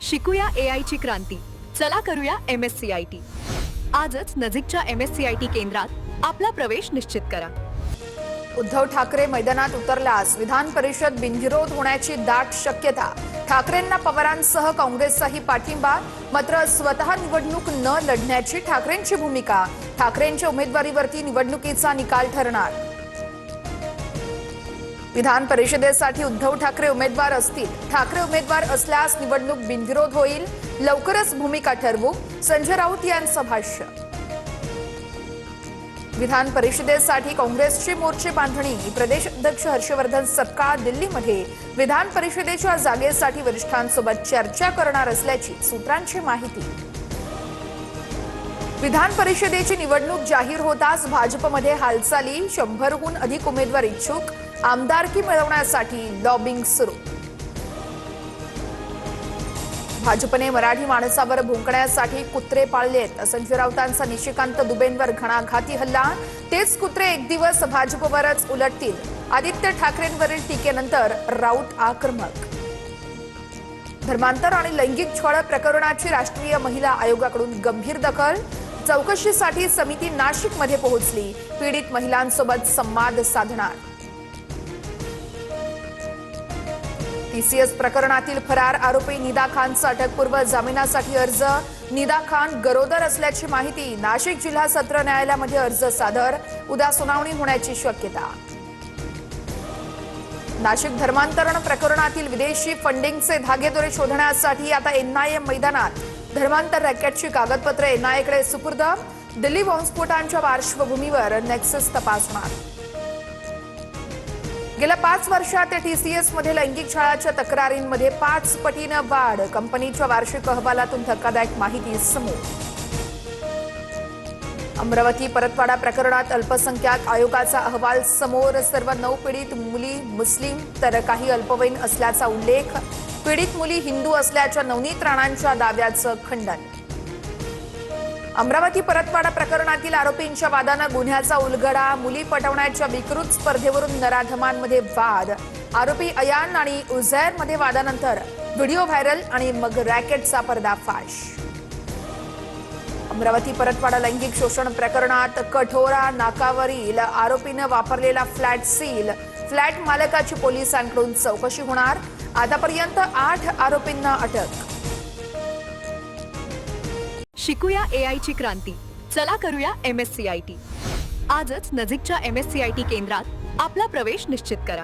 शिकूया AI ची क्रांती. चला करूया MSCIT. आजच नजीकच्या MSCIT केंद्रात आपला प्रवेश निश्चित करा. उद्धव ठाकरे मैदानात उतरल्यास विधान परिषद बिनविरोध होण्याची दाट शक्यता. ठाकरेंना पवारांसह काँग्रेसचाही पाठिंबा. मात्र स्वतः निवडणूक न लढण्याची ठाकरेंची भूमिका. ठाकरेंच्या उमेदवारीवरती निवडणुकीचा निकाल ठरणार. विधान परिषदेसाठी उद्धव ठाकरे उमेदवार असतील. ठाकरे उमेदवार असल्यास निवडणूक बिनविरोध होईल. लवकरच भूमिका ठरवू. संजय राऊत यांचं भाष्य. विधान परिषदेसाठी काँग्रेसची मोर्चे बांधणी. प्रदेश अध्यक्ष हर्षवर्धन सपकाळ दिल्लीमध्ये विधान परिषदेच्या जागेसाठी वरिष्ठांसोबत चर्चा करणार असल्याची सूत्रांची माहिती. विधान परिषदेची निवडणूक जाहीर होताच भाजपमध्ये हालचाली. 100हून अधिक उमेदवार इच्छुक. आमदारकी मिळवण्यासाठी लॉबिंग सुरू. भाजपने मराठी माणसावर भुंकण्यासाठी कुत्रे पाळलेत. संजय राऊतांचा निशिकांत दुबेंवर घणाघाती हल्ला. तेच कुत्रे एक दिवस भाजपवरच उलटतील. आदित्य ठाकरेंवरील टीकेनंतर राऊत आक्रमक. धर्मांतर आणि लैंगिक छळ प्रकरणाची राष्ट्रीय महिला आयोगाकडून गंभीर दखल. चौकशीसाठी समिती नाशिकमध्ये पोहोचली. पीडित महिलांसोबत संवाद साधणार. TCS प्रकरणातील फरार आरोपी निदा खानचा अटकपूर्व जामिनासाठी अर्ज. निदा खान गरोदर असल्याची माहिती. नाशिक जिल्हा सत्र न्यायालयामध्ये अर्ज सादर. उद्या सुनावणी होण्याची शक्यता. नाशिक धर्मांतरण प्रकरणातील विदेशी फंडिंगचे धागेदोरे शोधण्यासाठी आता NIA मैदानात. धर्मांतर रॅकेटची कागदपत्रे NIAकडे सुपूर्द. दिल्ली बॉम्बस्फोटांच्या पार्श्वभूमीवर नेक्सस तपासणार. गेल्या 5 वर्षात TCS मध्ये लैंगिक छळाच्या तक्रारींमध्ये 5 पटीने वाढ. कंपनीच्या वार्षिक अहवालातून धक्कादायक माहिती समोर. अमरावती परतवाडा प्रकरणात अल्पसंख्याक आयोगाचा अहवाल समोर. सर्व 9 पीडित मुली मुस्लिम तर काही अल्पवयीन असल्याचा उल्लेख. पीडित मुली हिंदू असल्याच्या नवनीत राणांच्या दाव्याचं खंडन. अमरावती परतवाडा प्रकरणातील आरोपींच्या वादानं गुन्ह्याचा उलगडा. मुली पटवण्याच्या विकृत स्पर्धेवरून नराधमांमध्ये वाद. आरोपी अयान आणि उझैर मध्ये वादानंतर व्हिडिओ व्हायरल आणि मग रॅकेटचा पर्दाफाश. अमरावती परतवाडा लैंगिक शोषण प्रकरणात कठोरा नाकावरील आरोपीनं वापरलेला फ्लॅट सील. फ्लॅट मालकाची पोलिसांकडून चौकशी होणार. आतापर्यंत 8 आरोपींना अटक. शिकूया AI ची क्रांती. चला करूया MSCIT. आजच नजीकच्या MSCIT केंद्रात आपला प्रवेश निश्चित करा.